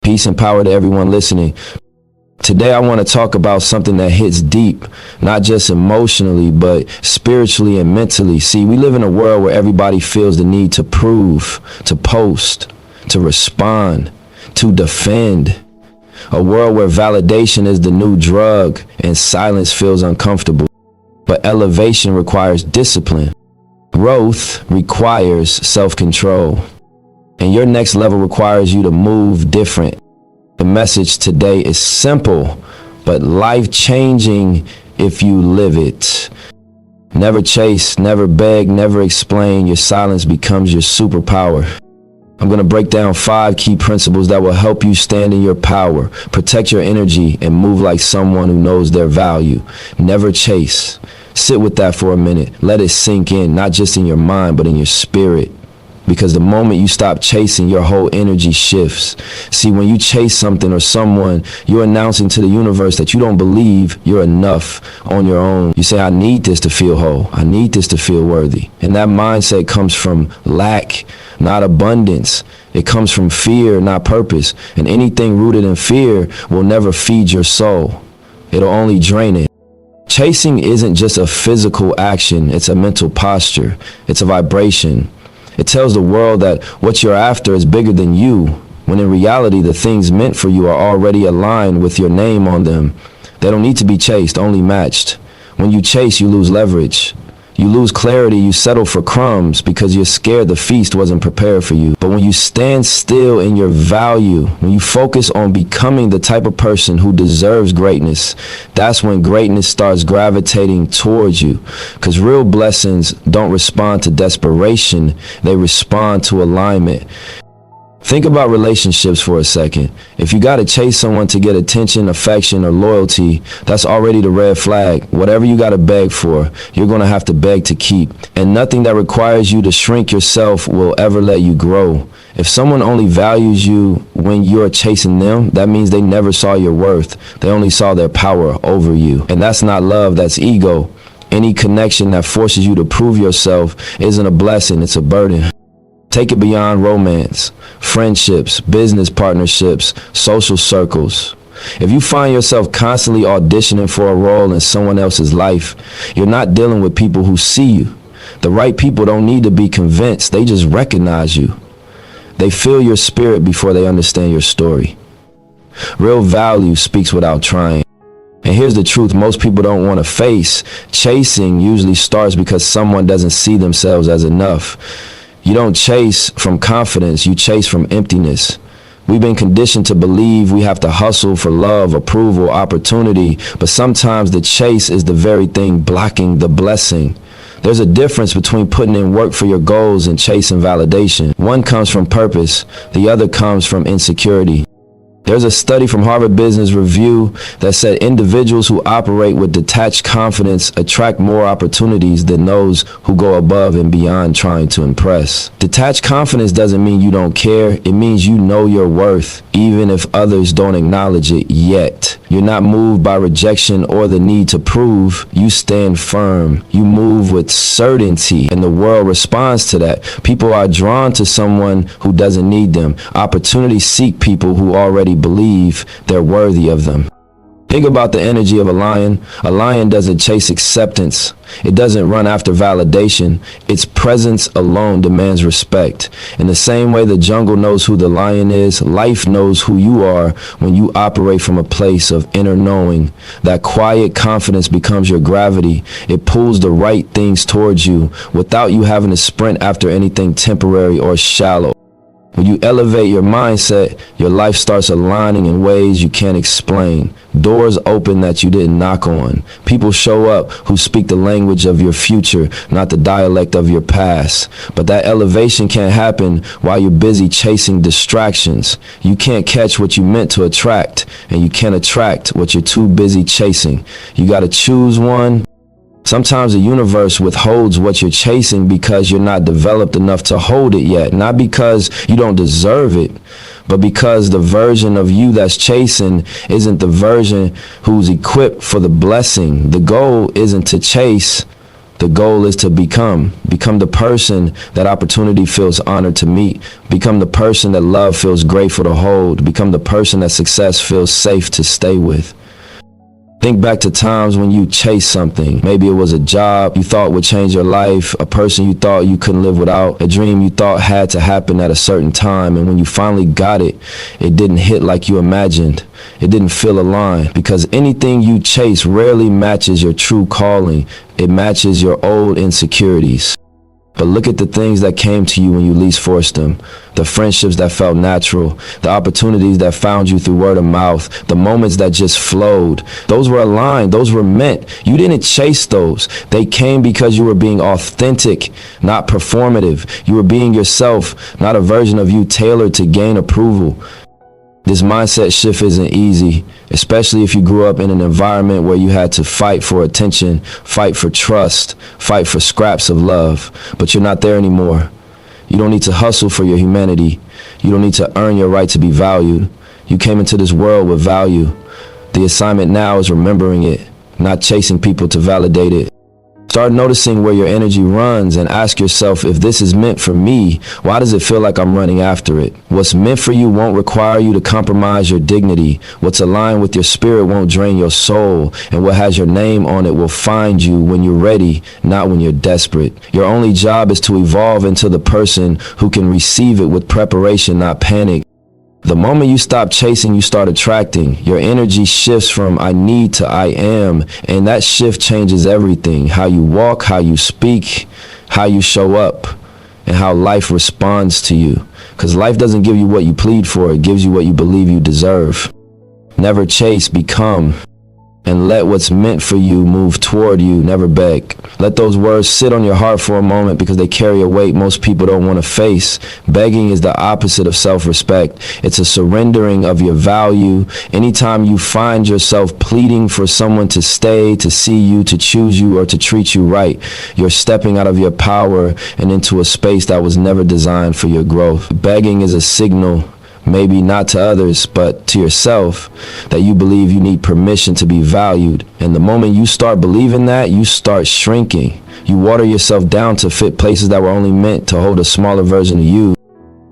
Peace and power to everyone listening. Today I want to talk about something that hits deep, not just emotionally, but spiritually and mentally. See, we live in a world where everybody feels the need to prove, to post, to respond, to defend. A world where validation is the new drug and silence feels uncomfortable. But elevation requires discipline. Growth requires self-control. And your next level requires you to move different. The message today is simple, but life-changing if you live it. Never chase, never beg, never explain. Your silence becomes your superpower. I'm going to break down 5 key principles that will help you stand in your power, protect your energy, and move like someone who knows their value. Never chase. Sit with that for a minute. Let it sink in, not just in your mind, but in your spirit. Because the moment you stop chasing, your whole energy shifts. See, when you chase something or someone, you're announcing to the universe that you don't believe you're enough on your own. You say, I need this to feel whole. I need this to feel worthy. And that mindset comes from lack, not abundance. It comes from fear, not purpose. And anything rooted in fear will never feed your soul. It'll only drain it. Chasing isn't just a physical action. It's a mental posture. It's a vibration. It tells the world that what you're after is bigger than you, when in reality, the things meant for you are already aligned with your name on them. They don't need to be chased, only matched. When you chase, you lose leverage. You lose clarity, you settle for crumbs because you're scared the feast wasn't prepared for you. But when you stand still in your value, when you focus on becoming the type of person who deserves greatness, that's when greatness starts gravitating towards you. Because real blessings don't respond to desperation, they respond to alignment. Think about relationships for a second. If you got to chase someone to get attention, affection, or loyalty, that's already the red flag. Whatever you got to beg for, you're going to have to beg to keep. And nothing that requires you to shrink yourself will ever let you grow. If someone only values you when you're chasing them, that means they never saw your worth. They only saw their power over you. And that's not love, that's ego. Any connection that forces you to prove yourself isn't a blessing, it's a burden. Take it beyond romance, friendships, business partnerships, social circles. If you find yourself constantly auditioning for a role in someone else's life, you're not dealing with people who see you. The right people don't need to be convinced, they just recognize you. They feel your spirit before they understand your story. Real value speaks without trying. And here's the truth most people don't want to face. Chasing usually starts because someone doesn't see themselves as enough. You don't chase from confidence, you chase from emptiness. We've been conditioned to believe we have to hustle for love, approval, opportunity, but sometimes the chase is the very thing blocking the blessing. There's a difference between putting in work for your goals and chasing validation. One comes from purpose, the other comes from insecurity. There's a study from Harvard Business Review that said individuals who operate with detached confidence attract more opportunities than those who go above and beyond trying to impress. Detached confidence doesn't mean you don't care. It means you know your worth, even if others don't acknowledge it yet. You're not moved by rejection or the need to prove. You stand firm. You move with certainty, and the world responds to that. People are drawn to someone who doesn't need them. Opportunities seek people who already believe they're worthy of them. Think about the energy of a lion. A lion doesn't chase acceptance. It doesn't run after validation. Its presence alone demands respect. In the same way the jungle knows who the lion is, life knows who you are when you operate from a place of inner knowing. That quiet confidence becomes your gravity. It pulls the right things towards you without you having to sprint after anything temporary or shallow. When you elevate your mindset, your life starts aligning in ways you can't explain. Doors open that you didn't knock on. People show up who speak the language of your future, not the dialect of your past. But that elevation can't happen while you're busy chasing distractions. You can't catch what you meant to attract, and you can't attract what you're too busy chasing. You got to choose one. Sometimes the universe withholds what you're chasing because you're not developed enough to hold it yet. Not because you don't deserve it, but because the version of you that's chasing isn't the version who's equipped for the blessing. The goal isn't to chase, The goal is to become the person that opportunity feels honored to meet, become the person that love feels grateful to hold, become the person that success feels safe to stay with. Think back to times when you chased something. Maybe it was a job you thought would change your life, a person you thought you couldn't live without, a dream you thought had to happen at a certain time, and when you finally got it, it didn't hit like you imagined. It didn't feel aligned, because anything you chase rarely matches your true calling. It matches your old insecurities. But look at the things that came to you when you least forced them. The friendships that felt natural, the opportunities that found you through word of mouth, the moments that just flowed. Those were aligned, those were meant. You didn't chase those. They came because you were being authentic, not performative. You were being yourself, not a version of you tailored to gain approval. This mindset shift isn't easy, especially if you grew up in an environment where you had to fight for attention, fight for trust, fight for scraps of love. But you're not there anymore. You don't need to hustle for your humanity. You don't need to earn your right to be valued. You came into this world with value. The assignment now is remembering it, not chasing people to validate it. Start noticing where your energy runs and ask yourself, if this is meant for me, why does it feel like I'm running after it? What's meant for you won't require you to compromise your dignity. What's aligned with your spirit won't drain your soul. And what has your name on it will find you when you're ready, not when you're desperate. Your only job is to evolve into the person who can receive it with preparation, not panic. The moment you stop chasing, you start attracting. Your energy shifts from I need to I am, and that shift changes everything. How you walk, how you speak, how you show up, and how life responds to you. Because life doesn't give you what you plead for, it gives you what you believe you deserve. Never chase, become. And let what's meant for you move toward you, never beg. Let those words sit on your heart for a moment, because they carry a weight most people don't want to face. Begging is the opposite of self-respect. It's a surrendering of your value. Anytime you find yourself pleading for someone to stay, to see you, to choose you, or to treat you right, you're stepping out of your power and into a space that was never designed for your growth. Begging is a signal, maybe not to others, but to yourself, that you believe you need permission to be valued. And the moment you start believing that, you start shrinking. You water yourself down to fit places that were only meant to hold a smaller version of you.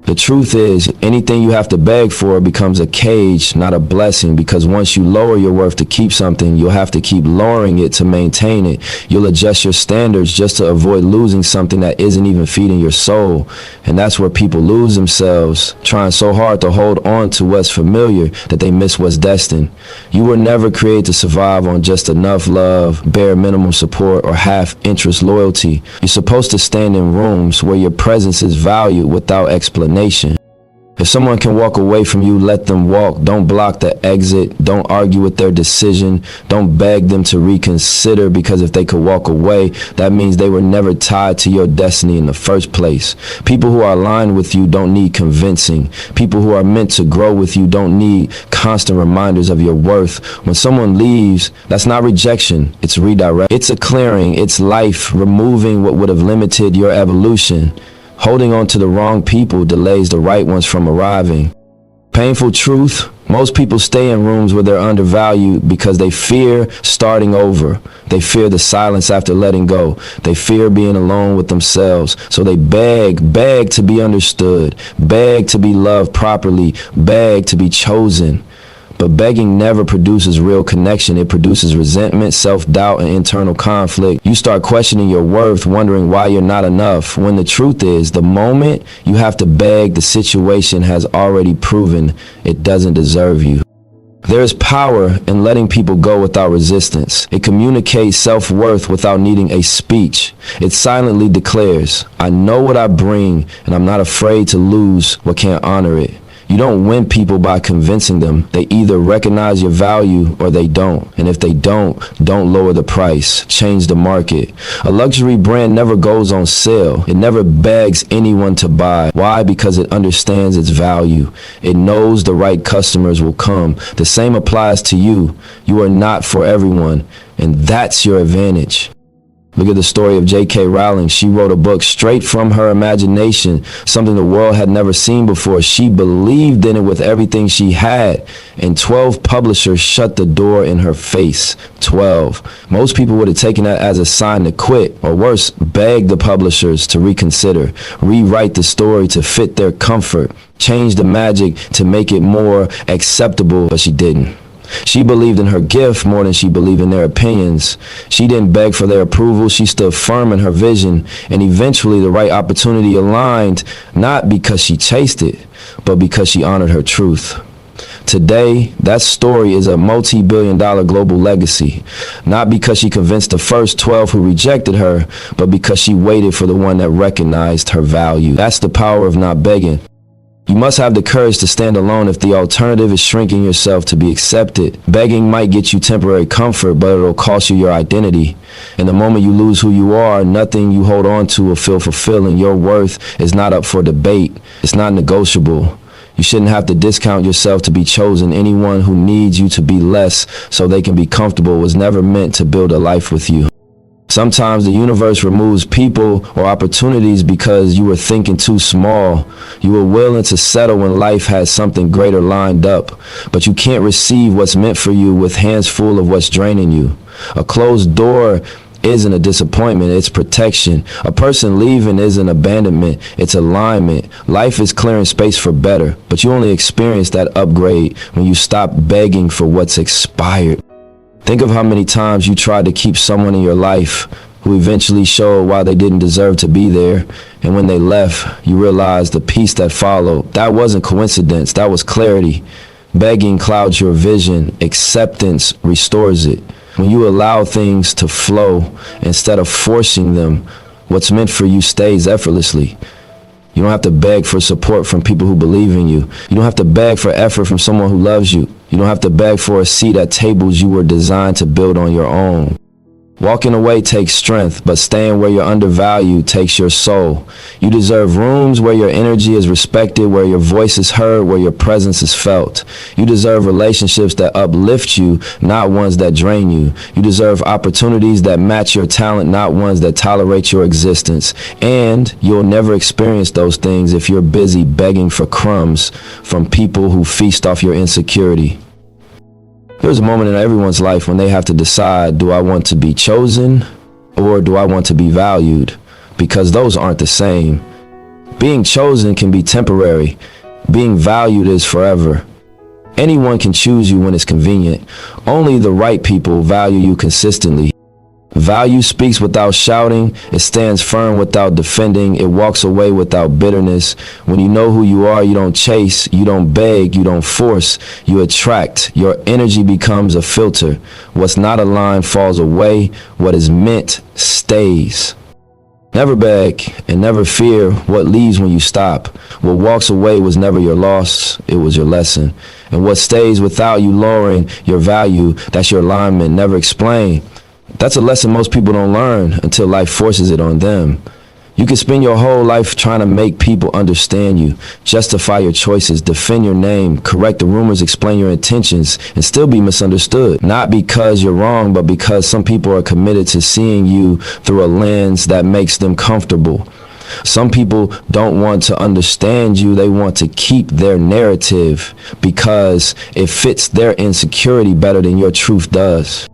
The truth is, anything you have to beg for becomes a cage, not a blessing, because once you lower your worth to keep something, you'll have to keep lowering it to maintain it. You'll adjust your standards just to avoid losing something that isn't even feeding your soul. And that's where people lose themselves, trying so hard to hold on to what's familiar that they miss what's destined. You were never created to survive on just enough love, bare minimum support, or half-interest loyalty. You're supposed to stand in rooms where your presence is valued without explanation. If someone can walk away from you, let them walk. Don't block the exit. Don't argue with their decision. Don't beg them to reconsider, because if they could walk away, that means they were never tied to your destiny in the first place. People who are aligned with you don't need convincing. People who are meant to grow with you don't need constant reminders of your worth. When someone leaves, that's not rejection, it's redirect. It's a clearing. It's life removing what would have limited your evolution. Holding on to the wrong people delays the right ones from arriving. Painful truth, most people stay in rooms where they're undervalued because they fear starting over. They fear the silence after letting go. They fear being alone with themselves. So they beg to be understood, beg to be loved properly, beg to be chosen. But begging never produces real connection. It produces resentment, self-doubt, and internal conflict. You start questioning your worth, wondering why you're not enough, when the truth is, the moment you have to beg, the situation has already proven it doesn't deserve you. There is power in letting people go without resistance. It communicates self-worth without needing a speech. It silently declares, I know what I bring, and I'm not afraid to lose what can't honor it. You don't win people by convincing them. They either recognize your value or they don't. And if they don't lower the price. Change the market. A luxury brand never goes on sale. It never begs anyone to buy. Why? Because it understands its value. It knows the right customers will come. The same applies to you. You are not for everyone, and that's your advantage. Look at the story of J.K. Rowling. She wrote a book straight from her imagination, something the world had never seen before. She believed in it with everything she had, and 12 publishers shut the door in her face. 12. Most people would have taken that as a sign to quit, or worse, beg the publishers to reconsider, rewrite the story to fit their comfort, change the magic to make it more acceptable, but she didn't. She believed in her gift more than she believed in their opinions. She didn't beg for their approval. She stood firm in her vision, and eventually the right opportunity aligned, not because she chased it, but because she honored her truth. Today, that story is a multi-billion-dollar global legacy, not because she convinced the first 12 who rejected her, but because she waited for the one that recognized her value. That's the power of not begging. You must have the courage to stand alone if the alternative is shrinking yourself to be accepted. Begging might get you temporary comfort, but it'll cost you your identity. And the moment you lose who you are, nothing you hold on to will feel fulfilling. Your worth is not up for debate. It's not negotiable. You shouldn't have to discount yourself to be chosen. Anyone who needs you to be less so they can be comfortable was never meant to build a life with you. Sometimes the universe removes people or opportunities because you were thinking too small. You were willing to settle when life has something greater lined up, but you can't receive what's meant for you with hands full of what's draining you. A closed door isn't a disappointment, it's protection. A person leaving isn't abandonment, it's alignment. Life is clearing space for better, but you only experience that upgrade when you stop begging for what's expired. Think of how many times you tried to keep someone in your life who eventually showed why they didn't deserve to be there. And when they left, you realized the peace that followed. That wasn't coincidence, that was clarity. Begging clouds your vision, acceptance restores it. When you allow things to flow instead of forcing them, what's meant for you stays effortlessly. You don't have to beg for support from people who believe in you. You don't have to beg for effort from someone who loves you. You don't have to beg for a seat at tables you were designed to build on your own. Walking away takes strength, but staying where you're undervalued takes your soul. You deserve rooms where your energy is respected, where your voice is heard, where your presence is felt. You deserve relationships that uplift you, not ones that drain you. You deserve opportunities that match your talent, not ones that tolerate your existence. And you'll never experience those things if you're busy begging for crumbs from people who feast off your insecurity. There's a moment in everyone's life when they have to decide, do I want to be chosen or do I want to be valued? Because those aren't the same. Being chosen can be temporary. Being valued is forever. Anyone can choose you when it's convenient. Only the right people value you consistently. Value speaks without shouting. It stands firm without defending. It walks away without bitterness. When you know who you are, you don't chase, you don't beg, you don't force, you attract. Your energy becomes a filter. What's not aligned falls away. What is meant stays. Never beg and never fear what leaves when you stop. What walks away was never your loss, it was your lesson. And what stays without you lowering your value, that's your alignment. Never explain. That's a lesson most people don't learn until life forces it on them. You can spend your whole life trying to make people understand you, justify your choices, defend your name, correct the rumors, explain your intentions, and still be misunderstood. Not because you're wrong, but because some people are committed to seeing you through a lens that makes them comfortable. Some people don't want to understand you, they want to keep their narrative because it fits their insecurity better than your truth does.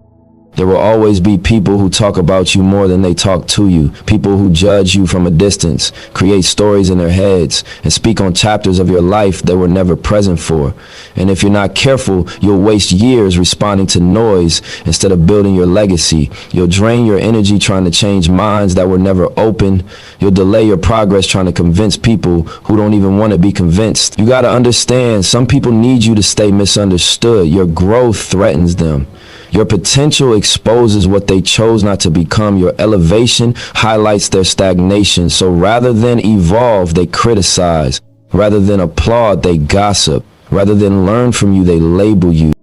There will always be people who talk about you more than they talk to you. People who judge you from a distance, create stories in their heads, and speak on chapters of your life they were never present for. And if you're not careful, you'll waste years responding to noise instead of building your legacy. You'll drain your energy trying to change minds that were never open. You'll delay your progress trying to convince people who don't even want to be convinced. You got to understand, some people need you to stay misunderstood. Your growth threatens them. Your potential exposes what they chose not to become. Your elevation highlights their stagnation. So rather than evolve, they criticize. Rather than applaud, they gossip. Rather than learn from you, they label you.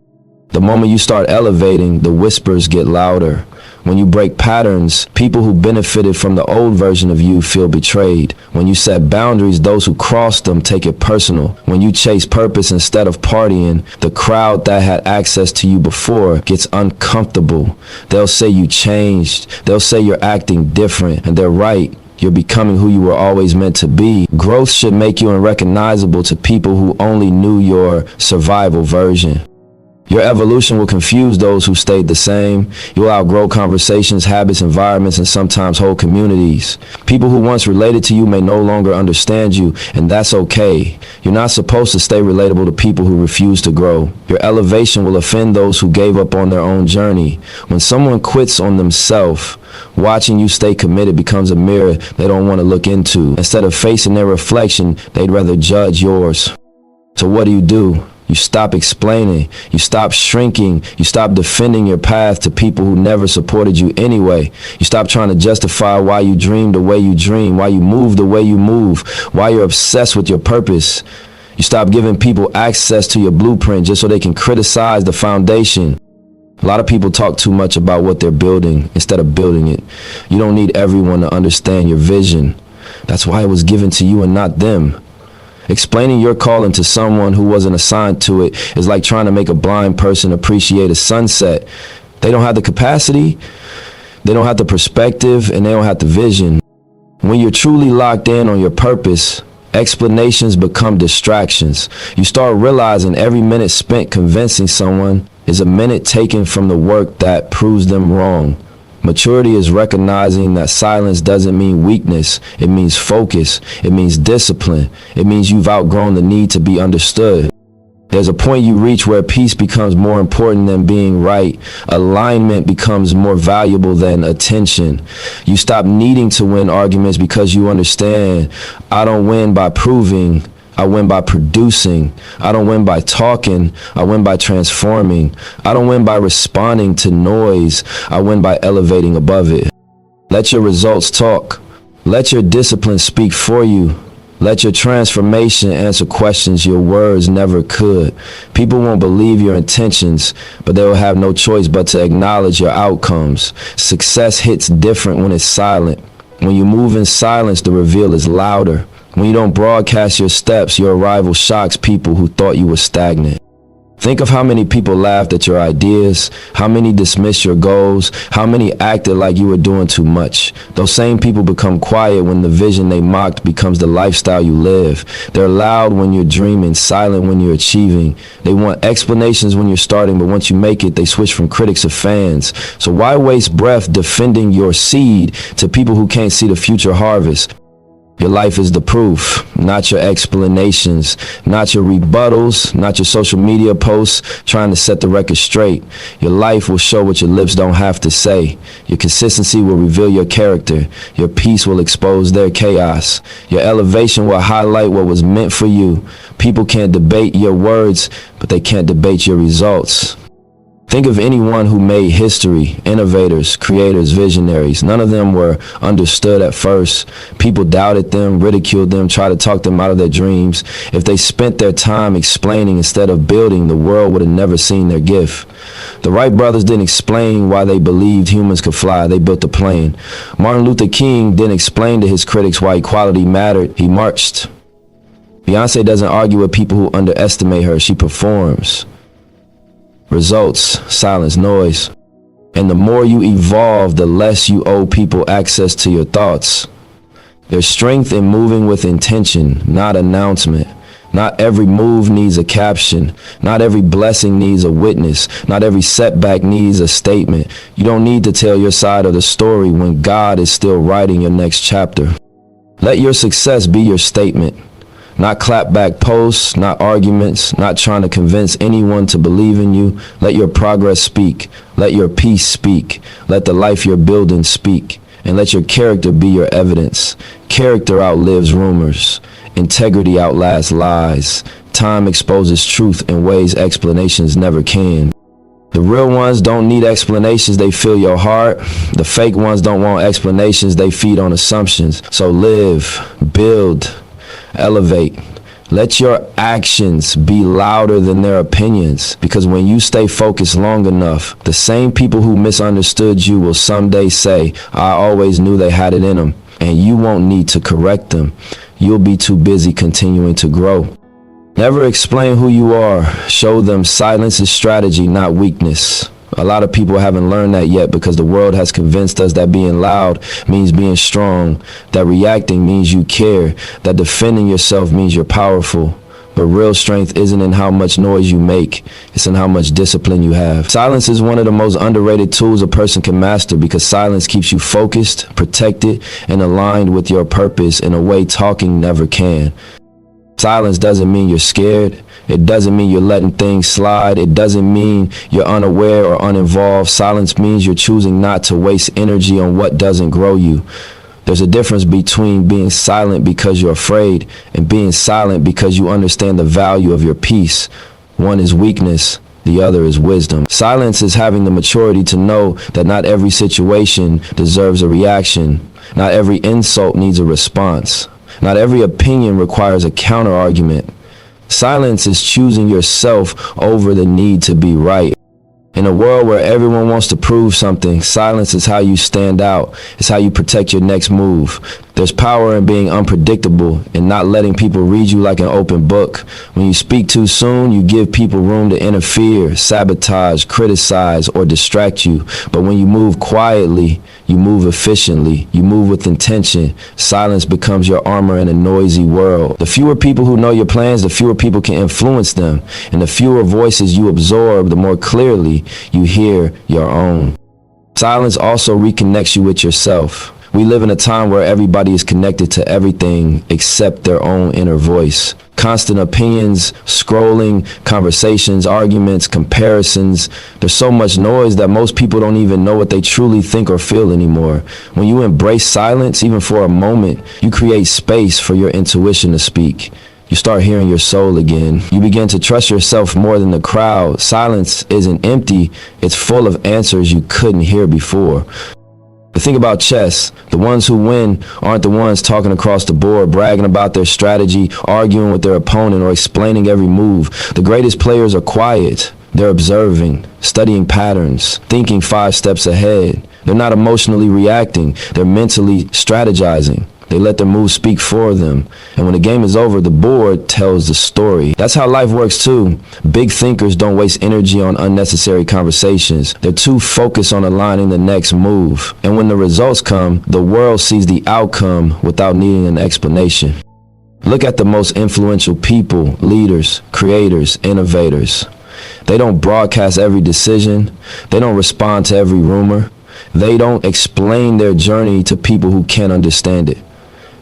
The moment you start elevating, the whispers get louder. When you break patterns, people who benefited from the old version of you feel betrayed. When you set boundaries, those who cross them take it personal. When you chase purpose instead of partying, the crowd that had access to you before gets uncomfortable. They'll say you changed. They'll say you're acting different, and they're right. You're becoming who you were always meant to be. Growth should make you unrecognizable to people who only knew your survival version. Your evolution will confuse those who stayed the same. You'll outgrow conversations, habits, environments, and sometimes whole communities. People who once related to you may no longer understand you, and that's okay. You're not supposed to stay relatable to people who refuse to grow. Your elevation will offend those who gave up on their own journey. When someone quits on themselves, watching you stay committed becomes a mirror they don't want to look into. Instead of facing their reflection, they'd rather judge yours. So what do? You stop explaining, you stop shrinking, you stop defending your path to people who never supported you anyway. You stop trying to justify why you dream the way you dream, why you move the way you move, why you're obsessed with your purpose. You stop giving people access to your blueprint just so they can criticize the foundation. A lot of people talk too much about what they're building instead of building it. You don't need everyone to understand your vision. That's why it was given to you and not them. Explaining your calling to someone who wasn't assigned to it is like trying to make a blind person appreciate a sunset. They don't have the capacity, they don't have the perspective, and they don't have the vision. When you're truly locked in on your purpose, explanations become distractions. You start realizing every minute spent convincing someone is a minute taken from the work that proves them wrong. Maturity is recognizing that silence doesn't mean weakness. It means focus. It means discipline. It means you've outgrown the need to be understood. There's a point you reach where peace becomes more important than being right. Alignment becomes more valuable than attention. You stop needing to win arguments because you understand, I don't win by proving, I win by producing. I don't win by talking. I win by transforming. I don't win by responding to noise. I win by elevating above it. Let your results talk. Let your discipline speak for you. Let your transformation answer questions your words never could. People won't believe your intentions, but they will have no choice but to acknowledge your outcomes. Success hits different when it's silent. When you move in silence, the reveal is louder. When you don't broadcast your steps, your arrival shocks people who thought you were stagnant. Think of how many people laughed at your ideas, how many dismissed your goals, how many acted like you were doing too much. Those same people become quiet when the vision they mocked becomes the lifestyle you live. They're loud when you're dreaming, silent when you're achieving. They want explanations when you're starting, but once you make it, they switch from critics to fans. So why waste breath defending your seed to people who can't see the future harvest? Your life is the proof, not your explanations, not your rebuttals, not your social media posts trying to set the record straight. Your life will show what your lips don't have to say. Your consistency will reveal your character. Your peace will expose their chaos. Your elevation will highlight what was meant for you. People can't debate your words, but they can't debate your results. Think of anyone who made history, innovators, creators, visionaries. None of them were understood at first. People doubted them, ridiculed them, tried to talk them out of their dreams. If they spent their time explaining instead of building, the world would have never seen their gift. The Wright brothers didn't explain why they believed humans could fly. They built a plane. Martin Luther King didn't explain to his critics why equality mattered. He marched. Beyonce doesn't argue with people who underestimate her. She performs. Results, silence, noise. And the more you evolve, the less you owe people access to your thoughts. There's strength in moving with intention, not announcement. Not every move needs a caption. Not every blessing needs a witness. Not every setback needs a statement. You don't need to tell your side of the story when God is still writing your next chapter. Let your success be your statement. Not clapback posts, not arguments, not trying to convince anyone to believe in you. Let your progress speak. Let your peace speak. Let the life you're building speak. And let your character be your evidence. Character outlives rumors. Integrity outlasts lies. Time exposes truth in ways explanations never can. The real ones don't need explanations, they feel your heart. The fake ones don't want explanations, they feed on assumptions. So live, build, elevate, Let your actions be louder than their opinions, because when you stay focused long enough, the same people who misunderstood you will someday say, I always knew they had it in them, and you won't need to correct them. You'll be too busy continuing to grow. Never explain who you are. Show them silence is strategy, not weakness. A lot of people haven't learned that yet because the world has convinced us that being loud means being strong, that reacting means you care, that defending yourself means you're powerful. But real strength isn't in how much noise you make, it's in how much discipline you have. Silence is one of the most underrated tools a person can master because silence keeps you focused, protected, and aligned with your purpose in a way talking never can. Silence doesn't mean you're scared. It doesn't mean you're letting things slide. It doesn't mean you're unaware or uninvolved. Silence means you're choosing not to waste energy on what doesn't grow you. There's a difference between being silent because you're afraid and being silent because you understand the value of your peace. One is weakness, the other is wisdom. Silence is having the maturity to know that not every situation deserves a reaction. Not every insult needs a response. Not every opinion requires a counter-argument. Silence is choosing yourself over the need to be right. In a world where everyone wants to prove something, silence is how you stand out. It's how you protect your next move. There's power in being unpredictable and not letting people read you like an open book. When you speak too soon, you give people room to interfere, sabotage, criticize, or distract you. But when you move quietly, you move efficiently, you move with intention. Silence becomes your armor in a noisy world. The fewer people who know your plans, the fewer people can influence them. And the fewer voices you absorb, the more clearly you hear your own. Silence also reconnects you with yourself. We live in a time where everybody is connected to everything except their own inner voice. Constant opinions, scrolling, conversations, arguments, comparisons. There's so much noise that most people don't even know what they truly think or feel anymore. When you embrace silence, even for a moment, you create space for your intuition to speak. You start hearing your soul again. You begin to trust yourself more than the crowd. Silence isn't empty, it's full of answers you couldn't hear before. The thing about chess, the ones who win aren't the ones talking across the board, bragging about their strategy, arguing with their opponent, or explaining every move. The greatest players are quiet. They're observing, studying patterns, thinking 5 steps ahead. They're not emotionally reacting. They're mentally strategizing. They let their moves speak for them. And when the game is over, the board tells the story. That's how life works too. Big thinkers don't waste energy on unnecessary conversations. They're too focused on aligning the next move. And when the results come, the world sees the outcome without needing an explanation. Look at the most influential people, leaders, creators, innovators. They don't broadcast every decision. They don't respond to every rumor. They don't explain their journey to people who can't understand it.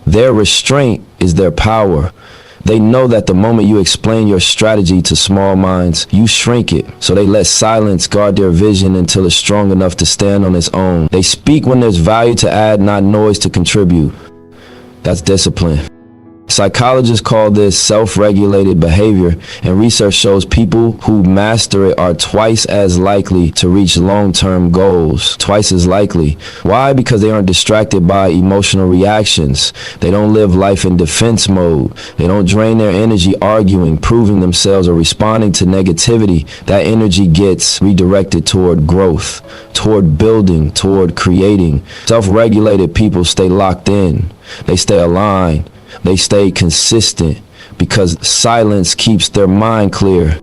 Their restraint is their power. They know that the moment you explain your strategy to small minds, you shrink it. So they let silence guard their vision until it's strong enough to stand on its own. They speak when there's value to add, not noise to contribute. That's discipline. Psychologists call this self-regulated behavior, and research shows people who master it are twice as likely to reach long-term goals. Twice as likely. Why? Because they aren't distracted by emotional reactions. They don't live life in defense mode. They don't drain their energy arguing, proving themselves, or responding to negativity. That energy gets redirected toward growth, toward building, toward creating. Self-regulated people stay locked in. They stay aligned. They stay consistent because silence keeps their mind clear.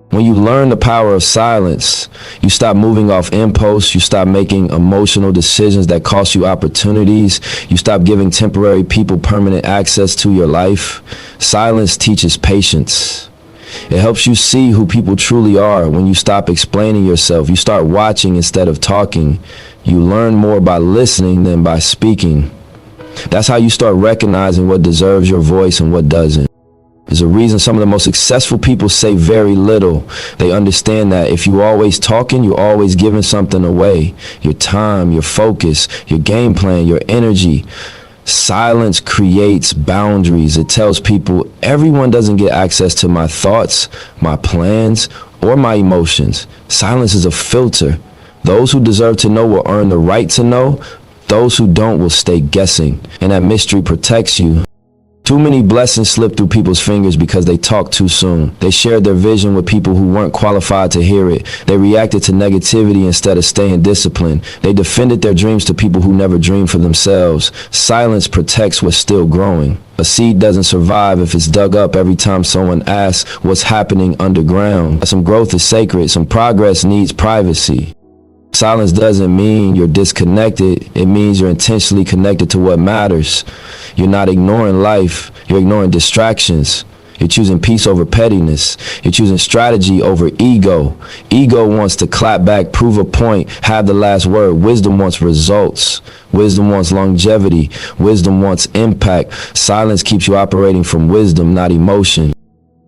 When you learn the power of silence, you stop moving off impulse, you stop making emotional decisions that cost you opportunities, you stop giving temporary people permanent access to your life. Silence teaches patience. It helps you see who people truly are. When you stop explaining yourself, you start watching instead of talking. You learn more by listening than by speaking. That's how you start recognizing what deserves your voice and what doesn't. There's a reason some of the most successful people say very little. They understand that if you're always talking, you're always giving something away. Your time, your focus, your game plan, your energy. Silence creates boundaries. It tells people everyone doesn't get access to my thoughts, my plans, or my emotions. Silence is a filter. Those who deserve to know will earn the right to know. Those who don't will stay guessing, and that mystery protects you. Too many blessings slipped through people's fingers because they talked too soon. They shared their vision with people who weren't qualified to hear it. They reacted to negativity instead of staying disciplined. They defended their dreams to people who never dreamed for themselves. Silence protects what's still growing. A seed doesn't survive if it's dug up every time someone asks what's happening underground. Some growth is sacred. Some progress needs privacy. Silence doesn't mean you're disconnected. It means you're intentionally connected to what matters. You're not ignoring life. You're ignoring distractions. You're choosing peace over pettiness. You're choosing strategy over ego. Ego wants to clap back, prove a point, have the last word. Wisdom wants results. Wisdom wants longevity. Wisdom wants impact. Silence keeps you operating from wisdom, not emotion.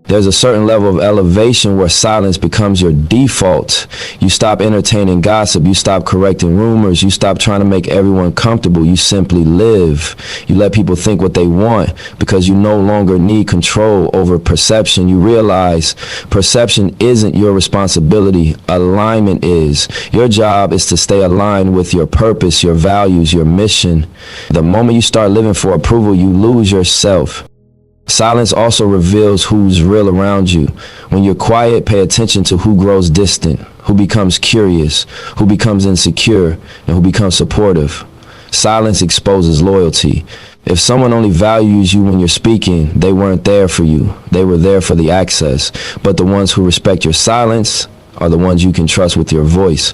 There's a certain level of elevation where silence becomes your default. You stop entertaining gossip. You stop correcting rumors. You stop trying to make everyone comfortable. You simply live. You let people think what they want because you no longer need control over perception. You realize perception isn't your responsibility. Alignment is. Your job is to stay aligned with your purpose, your values, your mission. The moment you start living for approval, you lose yourself. Silence also reveals who's real around you. When you're quiet, pay attention to who grows distant, who becomes curious, who becomes insecure, and who becomes supportive. Silence exposes loyalty. If someone only values you when you're speaking, they weren't there for you. They were there for the access. But the ones who respect your silence are the ones you can trust with your voice.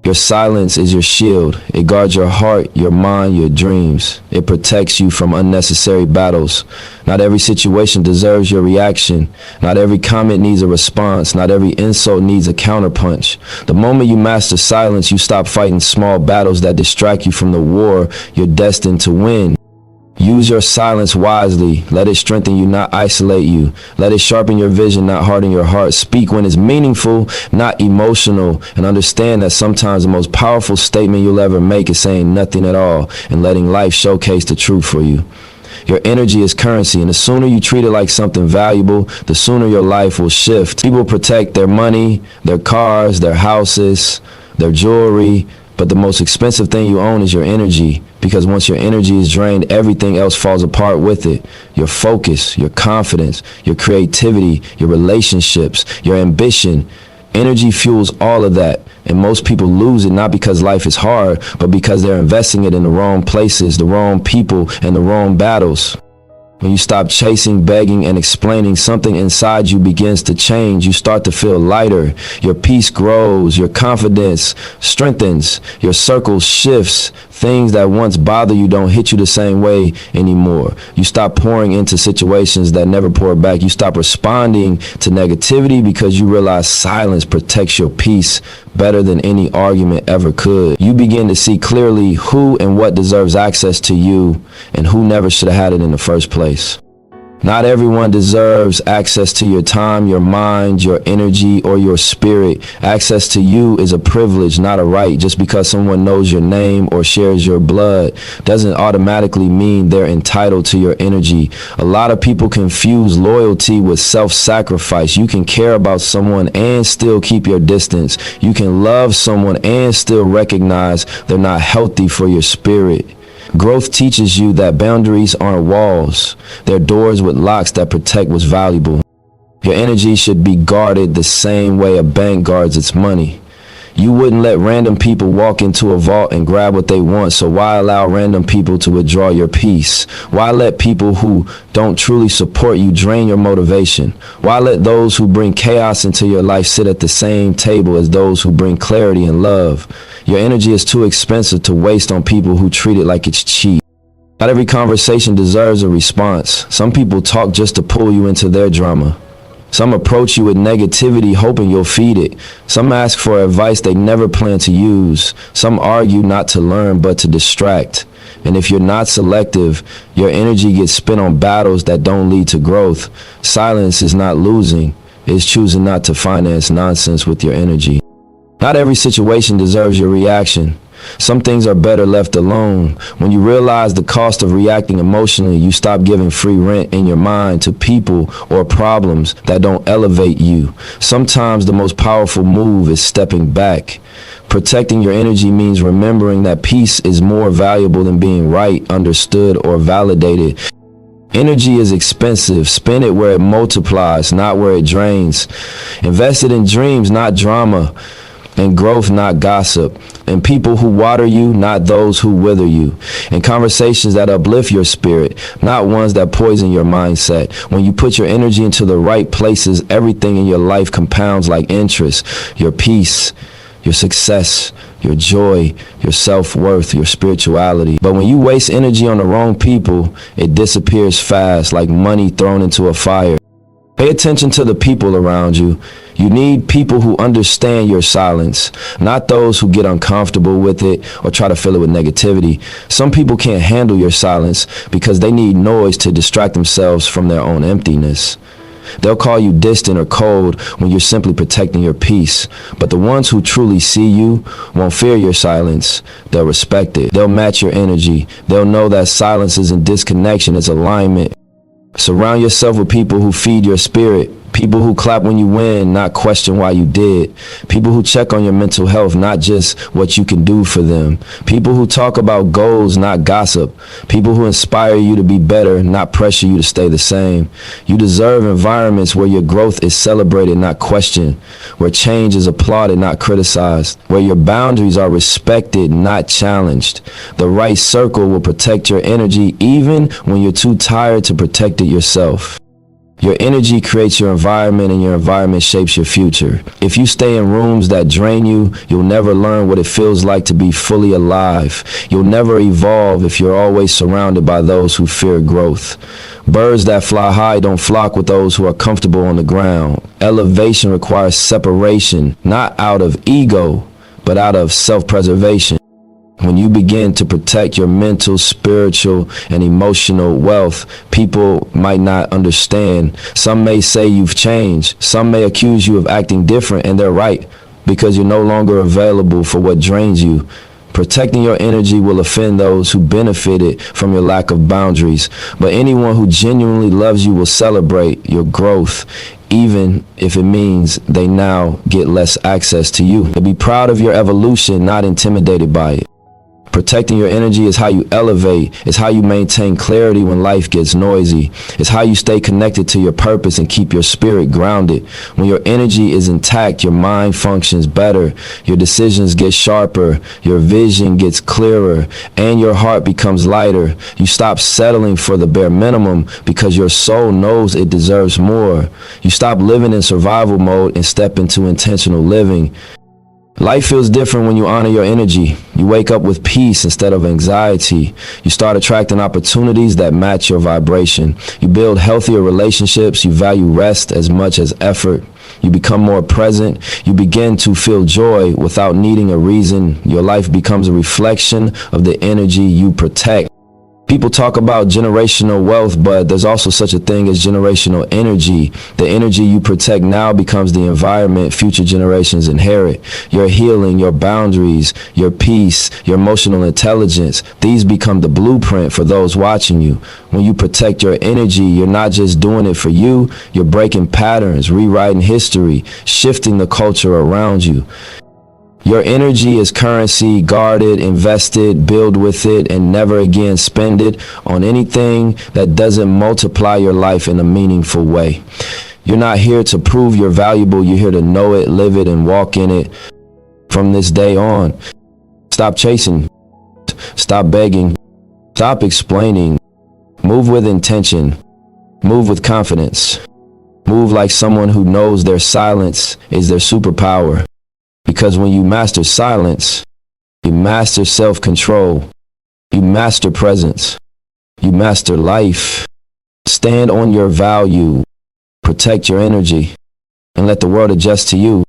Your silence is your shield. It guards your heart, your mind, your dreams. It protects you from unnecessary battles. Not every situation deserves your reaction. Not every comment needs a response. Not every insult needs a counterpunch. The moment you master silence, you stop fighting small battles that distract you from the war you're destined to win. Use your silence wisely. Let it strengthen you, not isolate you. Let it sharpen your vision, not harden your heart. Speak when it's meaningful, not emotional. And understand that sometimes the most powerful statement you'll ever make is saying nothing at all and letting life showcase the truth for you. Your energy is currency, and the sooner you treat it like something valuable, the sooner your life will shift. People protect their money, their cars, their houses, their jewelry, but the most expensive thing you own is your energy. Because once your energy is drained, everything else falls apart with it. Your focus, your confidence, your creativity, your relationships, your ambition. Energy fuels all of that. And most people lose it not because life is hard, but because they're investing it in the wrong places, the wrong people, and the wrong battles. When you stop chasing, begging, and explaining, something inside you begins to change. You start to feel lighter. Your peace grows. Your confidence strengthens. Your circle shifts. Things that once bothered you don't hit you the same way anymore. You stop pouring into situations that never pour back. You stop responding to negativity because you realize silence protects your peace better than any argument ever could. You begin to see clearly who and what deserves access to you and who never should have had it in the first place. Not everyone deserves access to your time, your mind, your energy, or your spirit. Access to you is a privilege, not a right. Just because someone knows your name or shares your blood doesn't automatically mean they're entitled to your energy. A lot of people confuse loyalty with self-sacrifice. You can care about someone and still keep your distance. You can love someone and still recognize they're not healthy for your spirit. Growth teaches you that boundaries aren't walls. They're doors with locks that protect what's valuable. Your energy should be guarded the same way a bank guards its money. You wouldn't let random people walk into a vault and grab what they want, so why allow random people to withdraw your peace? Why let people who don't truly support you drain your motivation? Why let those who bring chaos into your life sit at the same table as those who bring clarity and love? Your energy is too expensive to waste on people who treat it like it's cheap. Not every conversation deserves a response. Some people talk just to pull you into their drama. Some approach you with negativity hoping you'll feed it. Some ask for advice they never plan to use. Some argue not to learn but to distract. And if you're not selective, your energy gets spent on battles that don't lead to growth. Silence is not losing. It's choosing not to finance nonsense with your energy. Not every situation deserves your reaction. Some things are better left alone. When you realize the cost of reacting emotionally, you stop giving free rent in your mind to people or problems that don't elevate you. Sometimes the most powerful move is stepping back. Protecting your energy means remembering that peace is more valuable than being right, understood, or validated. Energy is expensive. Spend it where it multiplies, not where it drains. Invest it in dreams, not drama. In growth, not gossip. In people who water you, not those who wither you. In conversations that uplift your spirit, not ones that poison your mindset. When you put your energy into the right places, everything in your life compounds like interest. Your peace, your success, your joy, your self-worth, your spirituality. But when you waste energy on the wrong people, it disappears fast like money thrown into a fire. Pay attention to the people around you. You need people who understand your silence, not those who get uncomfortable with it or try to fill it with negativity. Some people can't handle your silence because they need noise to distract themselves from their own emptiness. They'll call you distant or cold when you're simply protecting your peace. But the ones who truly see you won't fear your silence. They'll respect it. They'll match your energy. They'll know that silence isn't disconnection, it's alignment. Surround yourself with people who feed your spirit. People who clap when you win, not question why you did. People who check on your mental health, not just what you can do for them. People who talk about goals, not gossip. People who inspire you to be better, not pressure you to stay the same. You deserve environments where your growth is celebrated, not questioned. Where change is applauded, not criticized. Where your boundaries are respected, not challenged. The right circle will protect your energy even when you're too tired to protect it yourself. Your energy creates your environment, and your environment shapes your future. If you stay in rooms that drain you, you'll never learn what it feels like to be fully alive. You'll never evolve if you're always surrounded by those who fear growth. Birds that fly high don't flock with those who are comfortable on the ground. Elevation requires separation, not out of ego, but out of self-preservation. When you begin to protect your mental, spiritual, and emotional wealth, people might not understand. Some may say you've changed. Some may accuse you of acting different, and they're right, because you're no longer available for what drains you. Protecting your energy will offend those who benefited from your lack of boundaries, but anyone who genuinely loves you will celebrate your growth, even if it means they now get less access to you. Be proud of your evolution, not intimidated by it. Protecting your energy is how you elevate. It's how you maintain clarity when life gets noisy. It's how you stay connected to your purpose and keep your spirit grounded. When your energy is intact, your mind functions better, your decisions get sharper, your vision gets clearer, and your heart becomes lighter. You stop settling for the bare minimum because your soul knows it deserves more. You stop living in survival mode and step into intentional living. Life feels different when you honor your energy. You wake up with peace instead of anxiety. You start attracting opportunities that match your vibration. You build healthier relationships. You value rest as much as effort. You become more present. You begin to feel joy without needing a reason. Your life becomes a reflection of the energy you protect. People talk about generational wealth, but there's also such a thing as generational energy. The energy you protect now becomes the environment future generations inherit. Your healing, your boundaries, your peace, your emotional intelligence, these become the blueprint for those watching you. When you protect your energy, you're not just doing it for you, you're breaking patterns, rewriting history, shifting the culture around you. Your energy is currency. Guard it, invest it, build with it, and never again spend it on anything that doesn't multiply your life in a meaningful way. You're not here to prove you're valuable. You're here to know it, live it, and walk in it from this day on. Stop chasing. Stop begging. Stop explaining. Move with intention. Move with confidence. Move like someone who knows their silence is their superpower. Because when you master silence, you master self-control, you master presence, you master life. Stand on your value, protect your energy, and let the world adjust to you.